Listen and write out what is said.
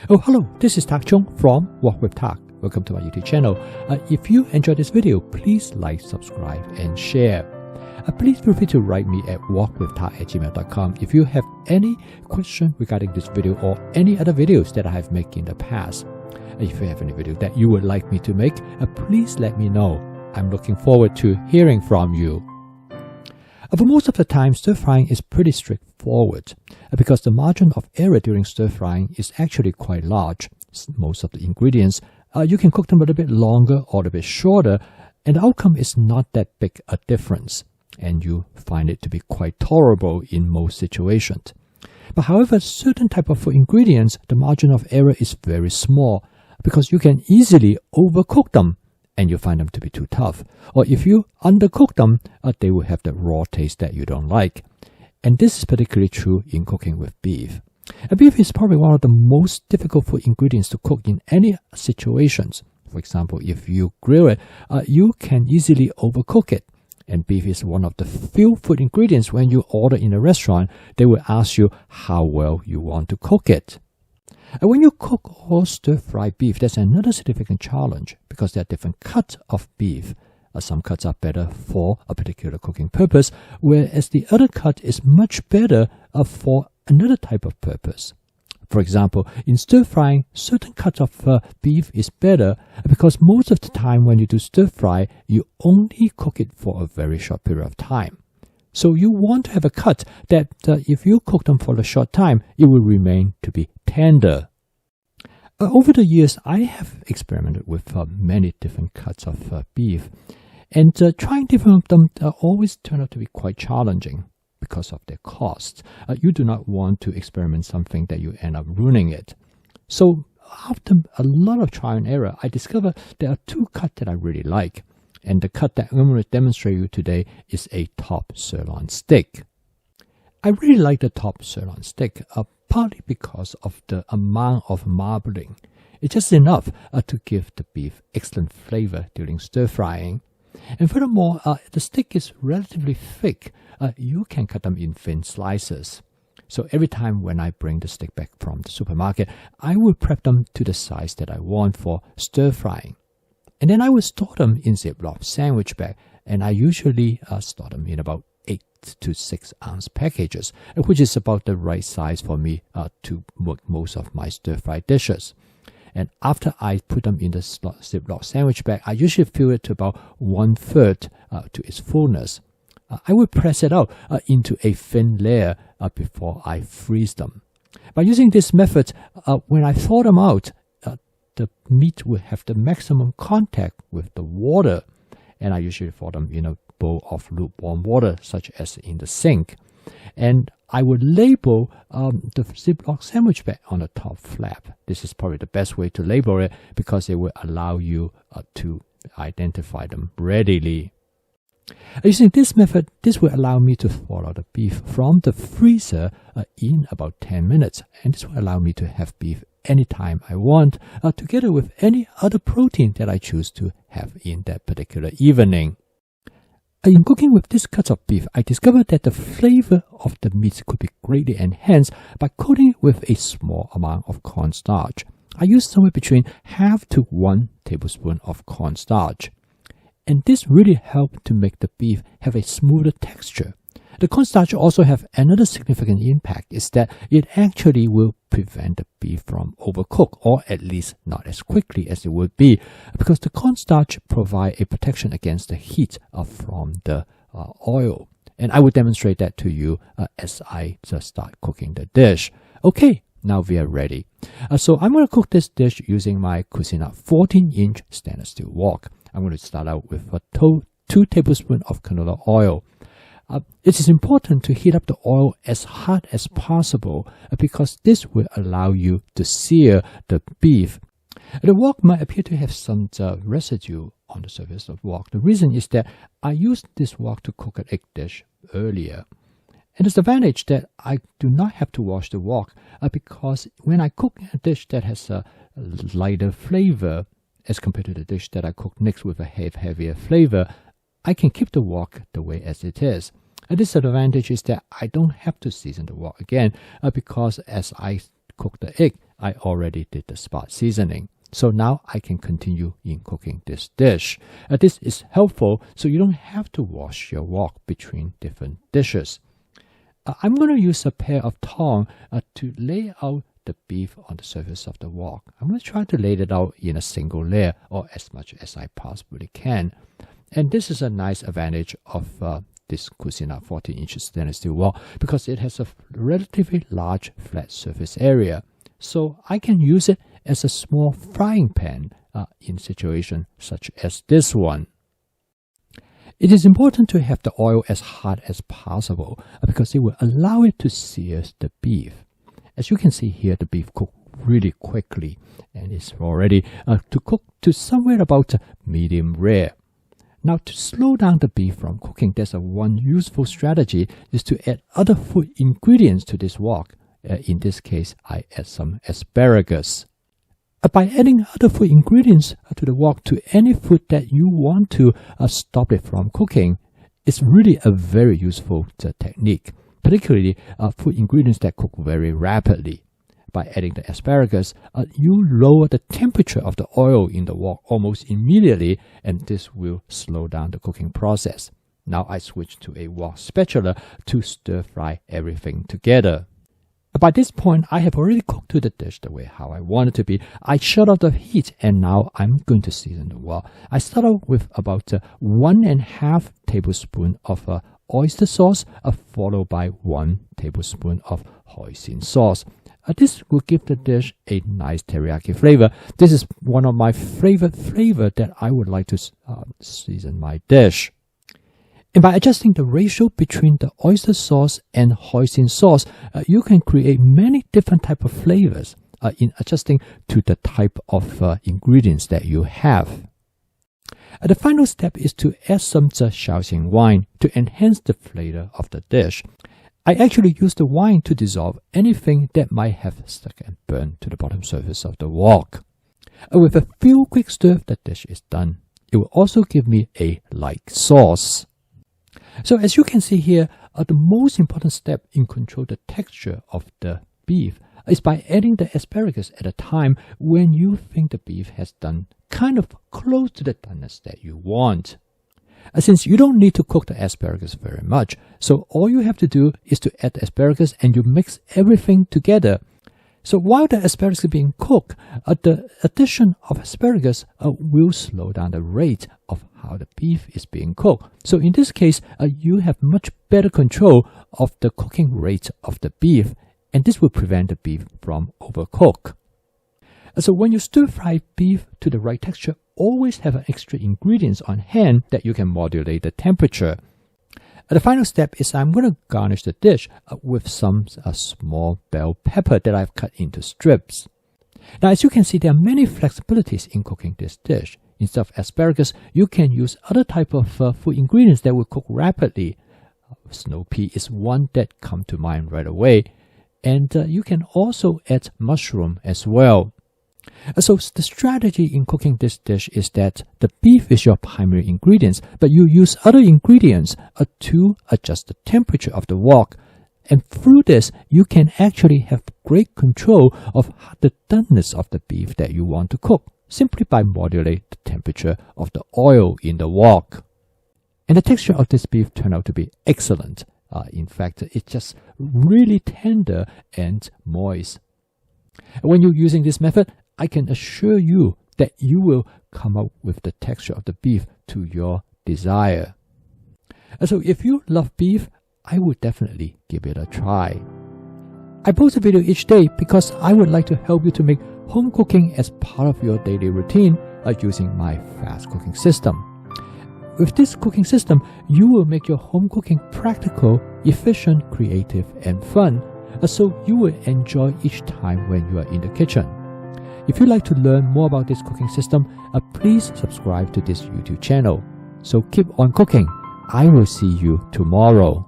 Oh, hello, this is Tak Chung from Walk with Tak. Welcome to my YouTube channel. If you enjoyed this video, please like, subscribe, and share. Please feel free to write me at walkwithtak@gmail.com if you have any question regarding this video or any other videos that I have made in the past. If you have any video that you would like me to make, please let me know. I'm looking forward to hearing from you. For most of the time, stir-frying is pretty straightforward because the margin of error during stir-frying is actually quite large. Most of the ingredients, you can cook them a little bit longer or a little bit shorter, and the outcome is not that big a difference, and you find it to be quite tolerable in most situations. But however, certain type of food ingredients, the margin of error is very small because you can easily overcook them and you find them to be too tough. Or if you undercook them, they will have the raw taste that you don't like. And this is particularly true in cooking with beef. Beef is probably one of the most difficult food ingredients to cook in any situations. For example, if you grill it, you can easily overcook it. And beef is one of the few food ingredients when you order in a restaurant, they will ask you how well you want to cook it. And when you cook or stir-fry beef, there's another significant challenge because there are different cuts of beef. Some cuts are better for a particular cooking purpose, whereas the other cut is much better for another type of purpose. For example, in stir-frying, certain cuts of beef is better because most of the time when you do stir-fry, you only cook it for a very short period of time. So you want to have a cut that if you cook them for a short time, it will remain to be tender. Over the years, I have experimented with many different cuts of beef, and trying different of them always turn out to be quite challenging because of their cost. You do not want to experiment something that you end up ruining it. So after a lot of trial and error, I discovered there are two cuts that I really like. And the cut that I'm going to demonstrate you today is a top sirloin steak. I really like the top sirloin steak, partly because of the amount of marbling. It's just enough to give the beef excellent flavor during stir-frying. And furthermore, the steak is relatively thick. You can cut them in thin slices. So every time when I bring the steak back from the supermarket, I will prep them to the size that I want for stir-frying. And then I will store them in Ziploc sandwich bag, and I usually store them in about 8 to 6 ounce packages, which is about the right size for me to work most of my stir-fry dishes. And after I put them in the Ziploc sandwich bag, I usually fill it to about 1/3 to its fullness. I will press it out into a thin layer before I freeze them. By using this method, when I thaw them out, the meat will have the maximum contact with the water, and I usually thaw them in a bowl of lukewarm water, such as in the sink. And I would label the Ziploc sandwich bag on the top flap. This is probably the best way to label it because it will allow you to identify them readily. Using this method, this will allow me to thaw out the beef from the freezer in about 10 minutes, and this will allow me to have beef anytime I want, together with any other protein that I choose to have in that particular evening. In cooking with this cut of beef, I discovered that the flavor of the meat could be greatly enhanced by coating it with a small amount of cornstarch. I use somewhere between half to 1 tablespoon of cornstarch. And this really helped to make the beef have a smoother texture. The cornstarch also have another significant impact, is that it actually will prevent the beef from overcook, or at least not as quickly as it would be, because the cornstarch provide a protection against the heat from the oil. And I will demonstrate that to you as I just start cooking the dish. Okay, now we are ready. So I'm going to cook this dish using my Cuisinart 14-inch stainless steel wok. I'm going to start out with 2 tablespoons of canola oil. It is important to heat up the oil as hot as possible because this will allow you to sear the beef. The wok might appear to have some residue on the surface of the wok. The reason is that I used this wok to cook an egg dish earlier. And it's the advantage that I do not have to wash the wok because when I cook a dish that has a lighter flavor as compared to the dish that I cook next with a heavier flavor, I can keep the wok the way as it is. A disadvantage is that I don't have to season the wok again because as I cook the egg, I already did the spot seasoning. So now I can continue in cooking this dish. This is helpful so you don't have to wash your wok between different dishes. I'm going to use a pair of tongs to lay out the beef on the surface of the wok. I'm going to try to lay it out in a single layer or as much as I possibly can. And this is a nice advantage of this Cuisinart 14-inch stainless steel wok because it has a relatively large flat surface area. So I can use it as a small frying pan in situations such as this one. It is important to have the oil as hot as possible because it will allow it to sear the beef. As you can see here, the beef cooked really quickly and it's already to cook to somewhere about medium rare. Now, to slow down the beef from cooking, there's one useful strategy is to add other food ingredients to this wok. In this case, I add some asparagus. By adding other food ingredients to the wok to any food that you want to stop it from cooking, it's really a very useful technique, particularly food ingredients that cook very rapidly. By adding the asparagus, you lower the temperature of the oil in the wok almost immediately, and this will slow down the cooking process. Now I switch to a wok spatula to stir fry everything together. By this point, I have already cooked to the dish the way how I want it to be. I shut off the heat and now I'm going to season the wok. I start off with about 1.5 tablespoons of oyster sauce, followed by 1 tablespoon of hoisin sauce. This will give the dish a nice teriyaki flavor. This is one of my favorite flavors that I would like to season my dish. And by adjusting the ratio between the oyster sauce and hoisin sauce, you can create many different types of flavors in adjusting to the type of ingredients that you have. The final step is to add some Shaoxing wine to enhance the flavor of the dish. I actually use the wine to dissolve anything that might have stuck and burned to the bottom surface of the wok. With a few quick stirs, the dish is done. It will also give me a light sauce. So as you can see here, the most important step in control the texture of the beef is by adding the asparagus at a time when you think the beef has done kind of close to the doneness that you want. Since you don't need to cook the asparagus very much, so all you have to do is to add the asparagus and you mix everything together. So while the asparagus is being cooked, the addition of asparagus will slow down the rate of how the beef is being cooked. So in this case, you have much better control of the cooking rate of the beef, and this will prevent the beef from overcook. So when you stir fry beef to the right texture, always have extra ingredients on hand that you can modulate the temperature. The final step is I'm going to garnish the dish with some small bell pepper that I've cut into strips. Now, as you can see, there are many flexibilities in cooking this dish. Instead of asparagus, you can use other type of food ingredients that will cook rapidly. Snow pea is one that comes to mind right away. And you can also add mushroom as well. So the strategy in cooking this dish is that the beef is your primary ingredients, but you use other ingredients to adjust the temperature of the wok. And through this, you can actually have great control of the doneness of the beef that you want to cook, simply by modulating the temperature of the oil in the wok. And the texture of this beef turned out to be excellent. In fact, it's just really tender and moist. When you're using this method, I can assure you that you will come up with the texture of the beef to your desire. So if you love beef, I would definitely give it a try. I post a video each day because I would like to help you to make home cooking as part of your daily routine using my fast cooking system. With this cooking system, you will make your home cooking practical, efficient, creative, and fun, so you will enjoy each time when you are in the kitchen. If you'd like to learn more about this cooking system, please subscribe to this YouTube channel. So keep on cooking. I will see you tomorrow.